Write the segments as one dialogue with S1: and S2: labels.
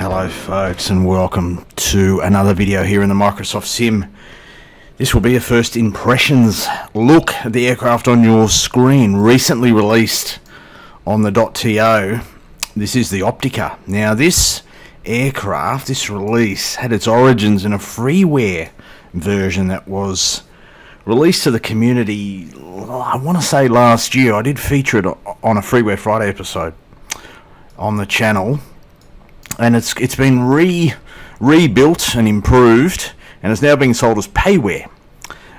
S1: Hello folks, and welcome to another video here in the Microsoft Sim. This will be a first impressions look at the aircraft on your screen, recently released on the .to. This is the Optica. Now this aircraft, this release, had its origins in a freeware version that was released to the community, I want to say last year. I did feature it on a Freeware Friday episode on the channel. And it's been rebuilt and improved, and is now being sold as payware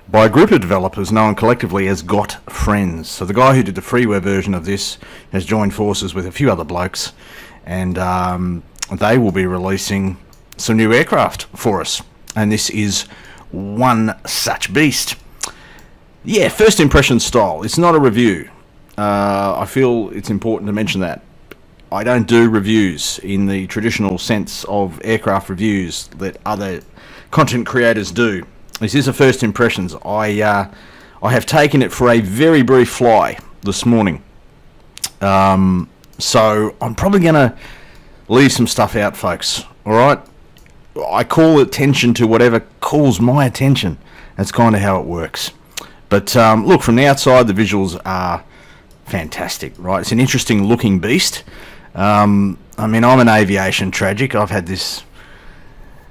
S1: by a group of developers known collectively as Got Friends. So the guy who did the freeware version of this has joined forces with a few other blokes, and they will be releasing some new aircraft for us. And this is one such beast. Yeah, first impression style. It's not a review. I feel it's important to mention that. I don't do reviews in the traditional sense of aircraft reviews that other content creators do. This is a first impressions. I have taken it for a very brief fly this morning. So I'm probably going to leave some stuff out, folks. Alright? I call attention to whatever calls my attention. That's kind of how it works. But look, from the outside, the visuals are fantastic, right? It's an interesting looking beast. I mean, I'm an aviation tragic. I've had this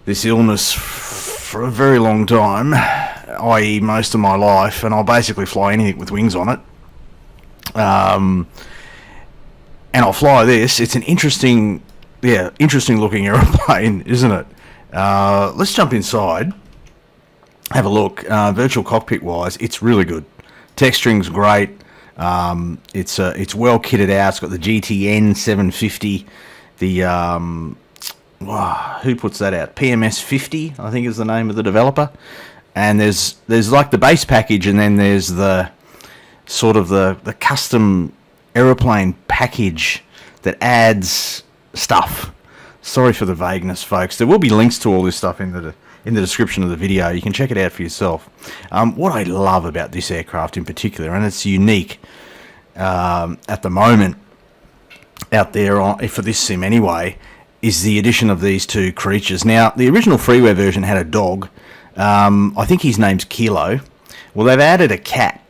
S1: illness for a very long time, i.e. most of my life, and I'll basically fly anything with wings on it. And I'll fly this. It's an interesting looking aeroplane, isn't it? Let's jump inside, have a look. Virtual cockpit wise, it's really good. Texturing's great. It's well kitted out. It's got the GTN 750, the who puts that out? PMS 50, I think is the name of the developer. And there's like the base package, and then there's the sort of the custom aeroplane package that adds stuff. Sorry for the vagueness, folks. There will be links to all this stuff in the description of the video. You can check it out for yourself. What I love about this aircraft in particular, and it's unique at the moment out there for this sim anyway, is the addition of these two creatures. Now, the original freeware version had a dog. I think his name's Kilo. Well, they've added a cat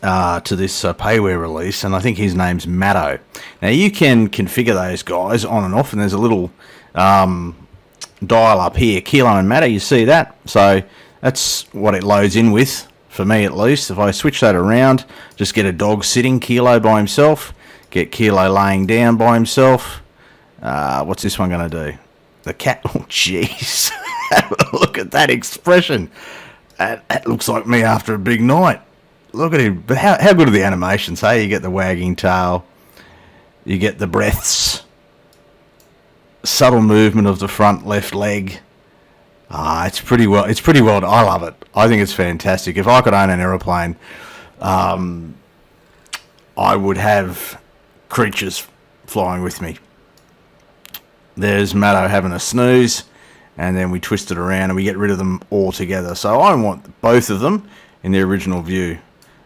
S1: to this payware release, and I think his name's Matto. Now, you can configure those guys on and off, and there's a little dial up here, Kilo and Matto, you see that? So that's what it loads in with, for me at least. If I switch that around, just get a dog sitting, Kilo by himself, get Kilo laying down by himself. What's this one going to do? The cat, oh jeez, look at that expression. That looks like me after a big night. Look at him. But how good are the animations, hey? You get the wagging tail, you get the breaths, subtle movement of the front left leg. It's pretty well. I love it. I think it's fantastic. If I could own an aeroplane, I would have creatures flying with me. There's Matto having a snooze, and then we twist it around and we get rid of them all together. So I want both of them in their original view,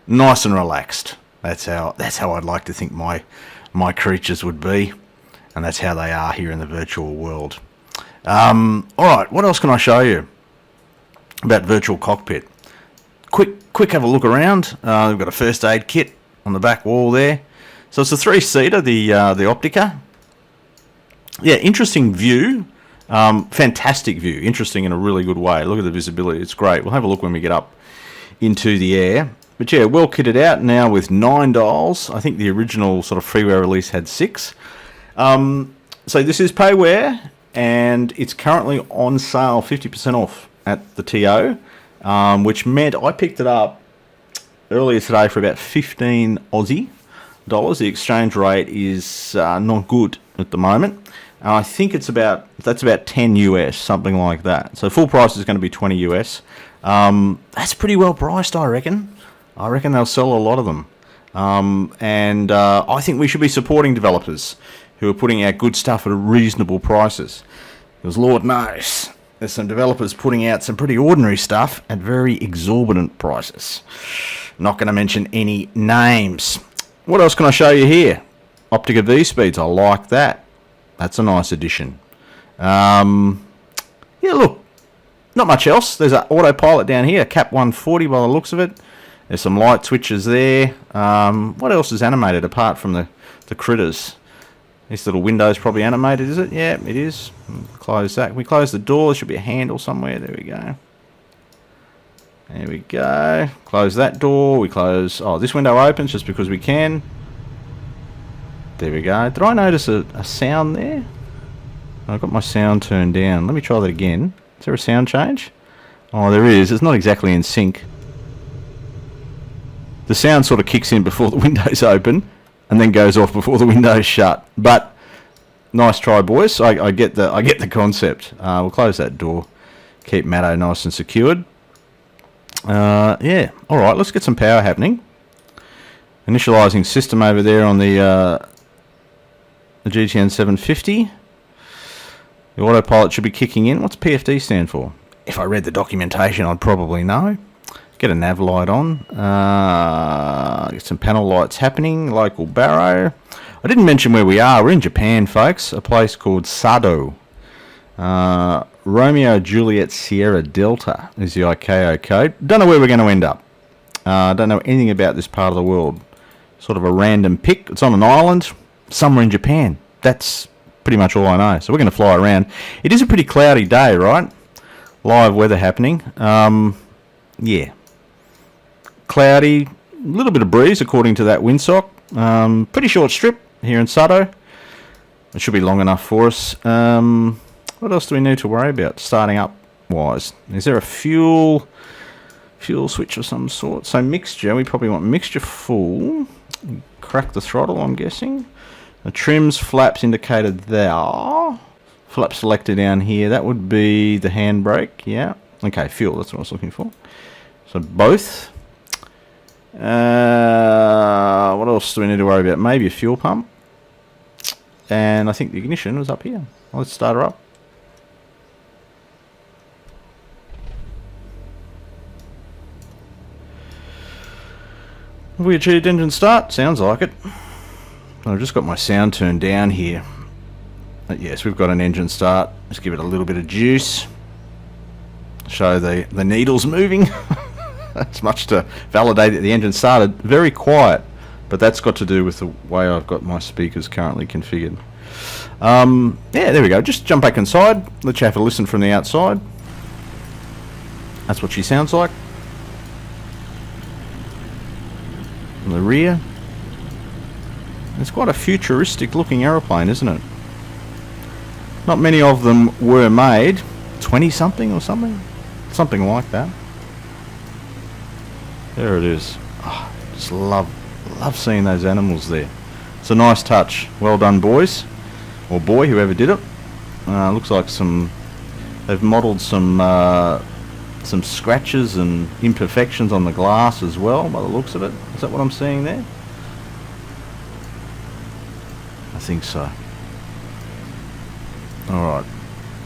S1: nice and relaxed. That's how I'd like to think my creatures would be. And that's how they are here in the virtual world. Alright, what else can I show you about virtual cockpit? Quick have a look around. We've got a first aid kit on the back wall there. So it's a 3-seater, the Optica. Yeah, interesting view. Fantastic view. Interesting in a really good way. Look at the visibility. It's great. We'll have a look when we get up into the air. But yeah, well kitted out now with 9 dials. I think the original sort of freeware release had 6. So this is payware, and it's currently on sale 50% off at the TO, which meant I picked it up earlier today for about 15 Aussie dollars. The exchange rate is not good at the moment. I think that's about 10 US, something like that. So full price is going to be 20 US. That's pretty well priced, I reckon. I reckon they'll sell a lot of them. And I think we should be supporting developers who are putting out good stuff at reasonable prices. Because Lord knows, there's some developers putting out some pretty ordinary stuff at very exorbitant prices. Not going to mention any names. What else can I show you here? Optica V speeds, I like that. That's a nice addition. Yeah, look, not much else. There's an autopilot down here, Cap 140 by the looks of it. There's some light switches there. What else is animated apart from the critters? This little window's probably animated, is it? Yeah, it is. Close that. Can we close the door? There should be a handle somewhere. There we go. There we go. Close that door. We close... Oh, this window opens just because we can. There we go. Did I notice a sound there? I've got my sound turned down. Let me try that again. Is there a sound change? Oh, there is. It's not exactly in sync. The sound sort of kicks in before the window's open and then goes off before the window's shut. But nice try, boys. I get the concept. We'll close that door. Keep Matto nice and secured. Yeah. All right. Let's get some power happening. Initializing system over there on the GTN 750. The autopilot should be kicking in. What's PFD stand for? If I read the documentation, I'd probably know. Get a nav light on. Get some panel lights happening. Local Barrow. I didn't mention where we are. We're in Japan, folks. A place called Sado. Romeo Juliet Sierra Delta is the ICAO code. Don't know where we're going to end up. Don't know anything about this part of the world. Sort of a random pick. It's on an island somewhere in Japan. That's pretty much all I know. So we're going to fly around. It is a pretty cloudy day, right? Live weather happening. Yeah. Cloudy, a little bit of breeze according to that windsock. Pretty short strip here in Sado. It should be long enough for us. What else do we need to worry about starting up wise? Is there a fuel switch of some sort? So mixture, we probably want mixture full. Crack the throttle, I'm guessing. The trims, flaps indicated there. Flap selector down here. That would be the handbrake. Yeah. Okay, fuel. That's what I was looking for. So both. What else do we need to worry about? Maybe a fuel pump. And I think the ignition was up here. Let's start her up. Have we achieved engine start? Sounds like it. I've just got my sound turned down here. But yes, we've got an engine start. Let's give it a little bit of juice. Show the needles moving. That's much to validate that the engine started. Very quiet, but that's got to do with the way I've got my speakers currently configured. Yeah, there we go. Just jump back inside. Let you have a listen from the outside. That's what she sounds like. From the rear. It's quite a futuristic looking aeroplane, isn't it? Not many of them were made. 20 something or something? Something like that. There it is. Oh, just love seeing those animals there. It's a nice touch. Well done, boys. Or boy, whoever did it. Looks like they've modelled some scratches and imperfections on the glass as well, by the looks of it. Is that what I'm seeing there? I think so. Alright.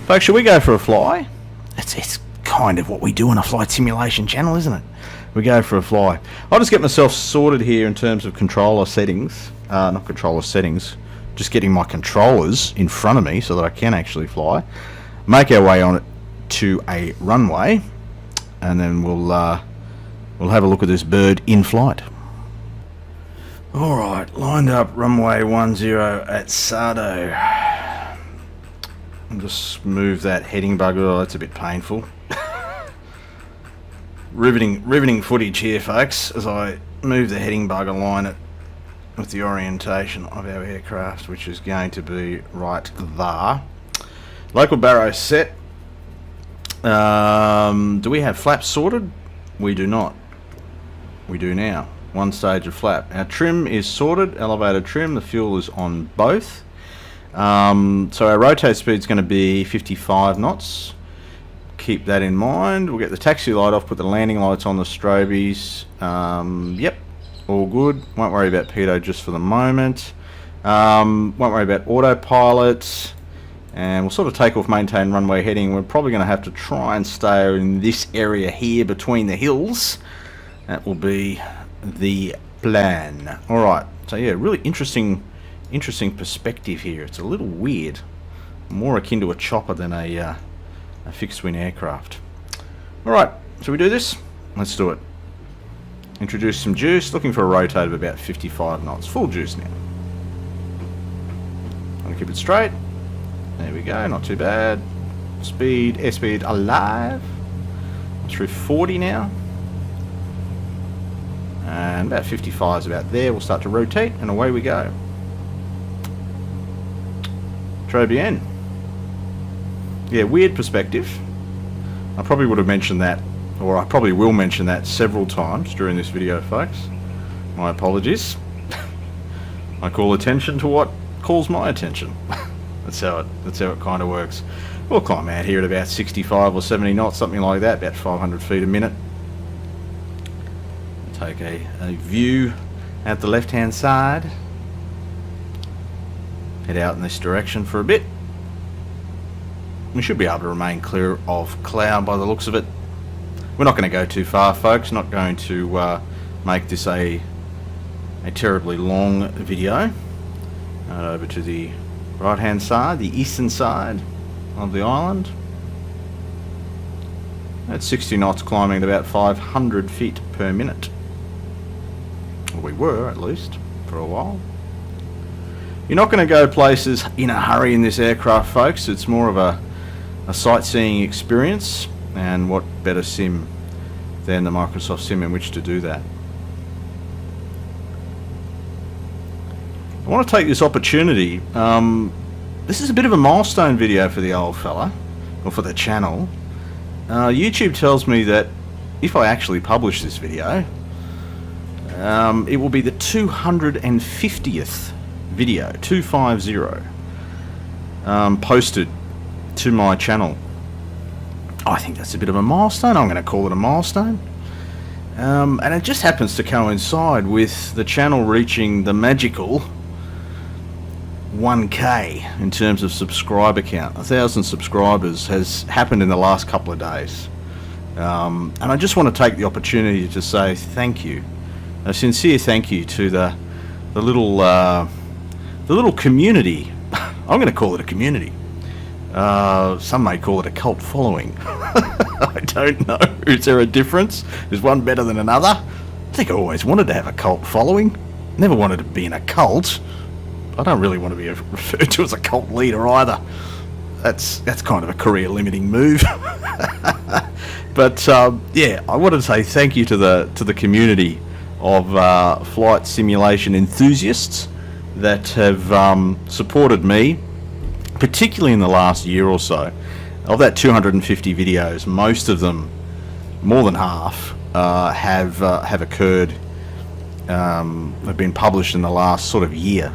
S1: Folks, shall we go for a fly? It's kind of what we do on a flight simulation channel, isn't it? We go for a fly. I'll just get myself sorted here in terms of controller settings. Not controller settings. Just getting my controllers in front of me so that I can actually fly. Make our way on it to a runway. And then we'll have a look at this bird in flight. Alright, lined up runway 10 at Sado. And just move that heading bugger. Oh, that's a bit painful. riveting footage here, folks, as I move the heading bug, align it with the orientation of our aircraft, which is going to be right there. Local Barrow set. Do we have flaps sorted? We do not. We do now. One stage of flap. Our trim is sorted, elevator trim. The fuel is on both. So our rotate speed is going to be 55 knots. Keep that in mind. We'll get the taxi light off, put the landing lights on, the strobies. Yep, all good. Won't worry about pitot just for the moment. Won't worry about autopilot. And we'll sort of take off, maintain runway heading. We're probably going to have to try and stay in this area here between the hills. That will be the plan. Alright, so yeah, really interesting perspective here. It's a little weird. more akin to a chopper than a fixed-wing aircraft. Alright, shall we do this? Let's do it. Introduce some juice, looking for a rotate of about 55 knots. Full juice now. I'm going to keep it straight. There we go, not too bad. Speed, airspeed alive. Through 40 now. And about 55 is about there. We'll start to rotate and away we go. Très bien. Yeah, weird perspective. I probably would have mentioned that, or I probably will mention that several times during this video, folks. My apologies. I call attention to what calls my attention. That's how it kind of works. We'll climb out here at about 65 or 70 knots, something like that, about 500 feet a minute. Take a view at the left hand side. Head out in this direction for a bit. We should be able to remain clear of cloud by the looks of it. We're not going to go too far, folks. Not going to make this a terribly long video. Over to the right hand side, the eastern side of the island. At 60 knots, climbing at about 500 feet per minute. Well, we were, at least, for a while. You're not going to go places in a hurry in this aircraft, folks. It's more of a sightseeing experience, and what better sim than the Microsoft Sim in which to do that. I want to take this opportunity. This is a bit of a milestone video for the old fella, or for the channel. YouTube tells me that if I actually publish this video, it will be the 250th video, 250, posted to my channel. I think that's a bit of a milestone. I'm going to call it a milestone. And it just happens to coincide with the channel reaching the magical 1K in terms of subscriber count. 1,000 subscribers has happened in the last couple of days. And I just want to take the opportunity to say thank you. A sincere thank you to the little community. I'm going to call it a community. Some may call it a cult following. I don't know. Is there a difference? Is one better than another? I think I always wanted to have a cult following. Never wanted to be in a cult. I don't really want to be referred to as a cult leader either. That's kind of a career limiting move. But yeah, I wanted to say thank you to the community of flight simulation enthusiasts that have supported me, particularly in the last year or so. Of that 250 videos, most of them, more than half, have occurred, have been published in the last sort of year.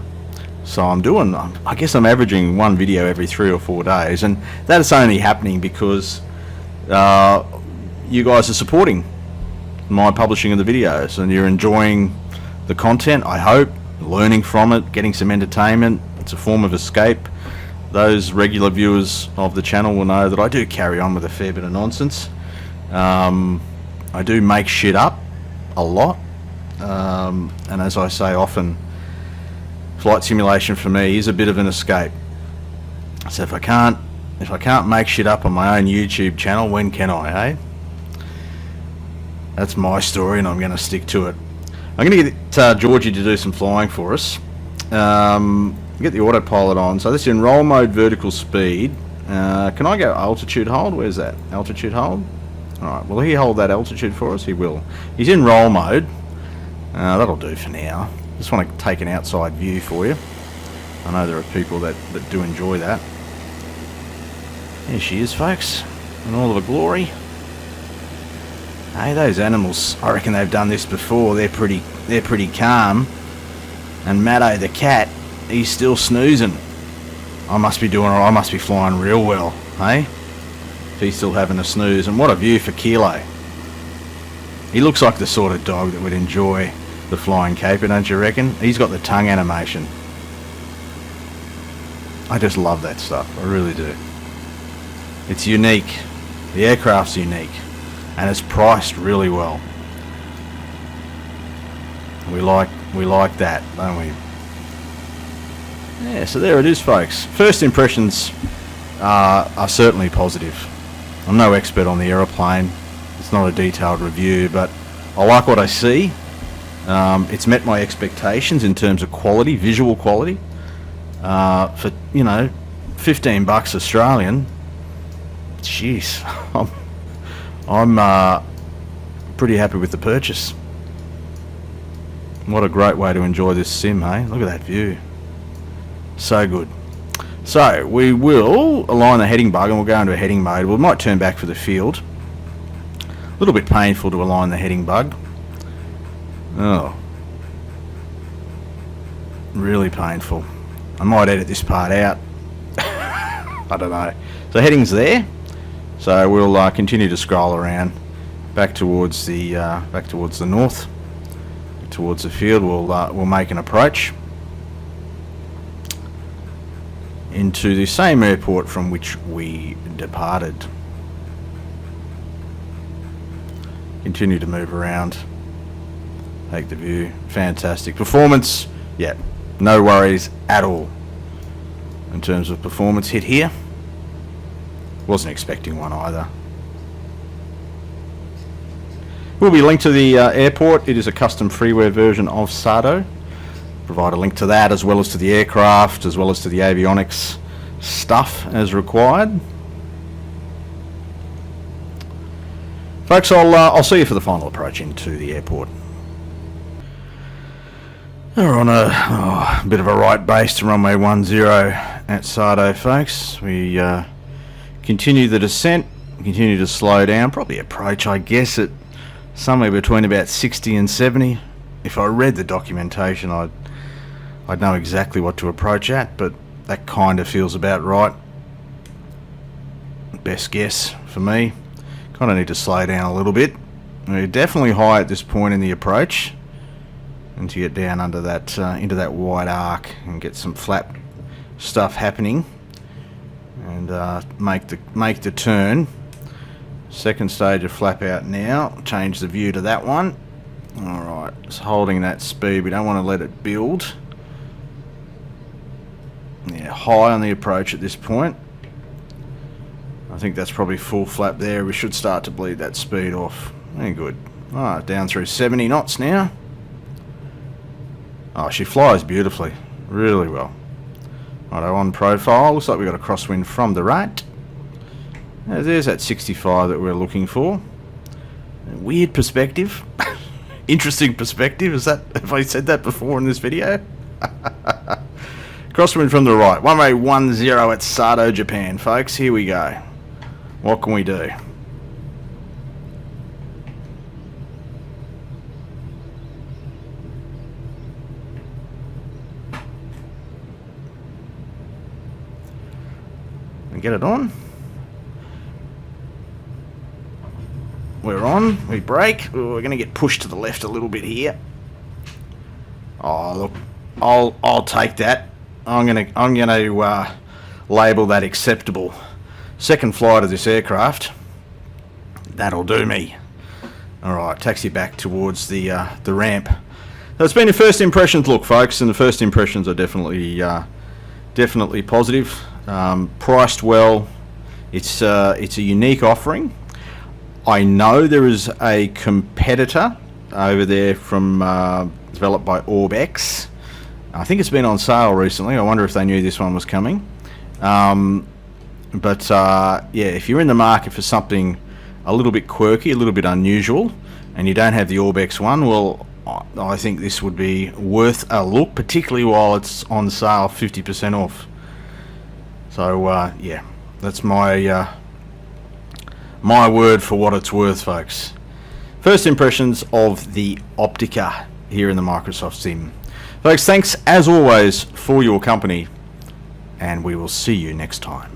S1: So I guess I'm averaging one video every 3 or 4 days, and that is only happening because you guys are supporting my publishing of the videos, and you're enjoying the content, I hope, learning from it, getting some entertainment. It's a form of escape. Those regular viewers of the channel will know that I do carry on with a fair bit of nonsense. I do make shit up a lot, and as I say often, flight simulation for me is a bit of an escape. So if I can't make shit up on my own YouTube channel, when can I, eh? That's my story, and I'm going to stick to it. I'm going to get Georgie to do some flying for us. Get the autopilot on. So this is in roll mode, vertical speed. Can I go altitude hold? Where's that? Altitude hold? Alright, will he hold that altitude for us? He will. He's in roll mode. That'll do for now. Just want to take an outside view for you. I know there are people that do enjoy that. There she is, folks, in all of her glory. Hey, those animals, I reckon they've done this before. They're pretty calm. And Matto the cat, he's still snoozing. I must be flying real well, hey? If he's still having a snooze. And what a view for Kilo. He looks like the sort of dog that would enjoy the flying caper, don't you reckon? He's got the tongue animation. I just love that stuff. I really do. It's unique. The aircraft's unique. And it's priced really well. We like that, don't we? Yeah, so there it is, folks. First impressions are certainly positive. I'm no expert on the aeroplane. It's not a detailed review, but I like what I see. It's met my expectations in terms of quality, visual quality. For, you know, $15 Australian, jeez, I'm pretty happy with the purchase. What a great way to enjoy this sim, hey? Look at that view. So good. So we will align the heading bug and we'll go into a heading mode. We might turn back for the field. A little bit painful to align the heading bug. Oh, really painful. I might edit this part out. I don't know. So heading's there. So we'll continue to scroll around back towards the north, towards the field. We'll make an approach into the same airport from which we departed. Continue to move around. Take the view. Fantastic performance. Yeah, no worries at all in terms of performance hit here. Wasn't expecting one either. Will be linked to the airport. It is a custom freeware version of Sado. Provide a link to that as well as to the aircraft, as well as to the avionics stuff as required. Folks, I'll see you for the final approach into the airport. We're on a bit of a right base to runway 10 at Sado, folks. We continue the descent, continue to slow down, probably approach, I guess, at somewhere between about 60 and 70. If I read the documentation, I'd know exactly what to approach at, but that kind of feels about right. Best guess for me. Kind of need to slow down a little bit. We're definitely high at this point in the approach, and to get down under that into that wide arc and get some flap stuff happening, and make the turn. Second stage of flap out now. Change the view to that one. Alright, it's holding that speed. We don't want to let it build. Yeah, high on the approach at this point. I think that's probably full flap there. We should start to bleed that speed off. Very good. Alright, down through 70 knots now. Oh, she flies beautifully. Really well. Righto, on profile. Looks like we've got a crosswind from the right. There's that 65 that we're looking for. Weird perspective. Interesting perspective. Have I said that before in this video? Crosswind from the right. 10 at Sado, Japan, folks. Here we go. What can we do? And get it on. We're on. We brake. Ooh, we're going to get pushed to the left a little bit here. Oh, look. I'll take that. I'm gonna label that acceptable. Second flight of this aircraft. That'll do me. All right, taxi back towards the ramp. So it's been a first impressions look, folks, and the first impressions are definitely positive. Priced well. It's a unique offering. I know there is a competitor over there from developed by OrbX. I think it's been on sale recently. I wonder if they knew this one was coming. Yeah, if you're in the market for something a little bit quirky, a little bit unusual, and you don't have the OrbX one, well, I think this would be worth a look, particularly while it's on sale 50% off. So, yeah, that's my my word for what it's worth, folks. First impressions of the Optica here in the Microsoft Sim. Folks, thanks as always for your company, and we will see you next time.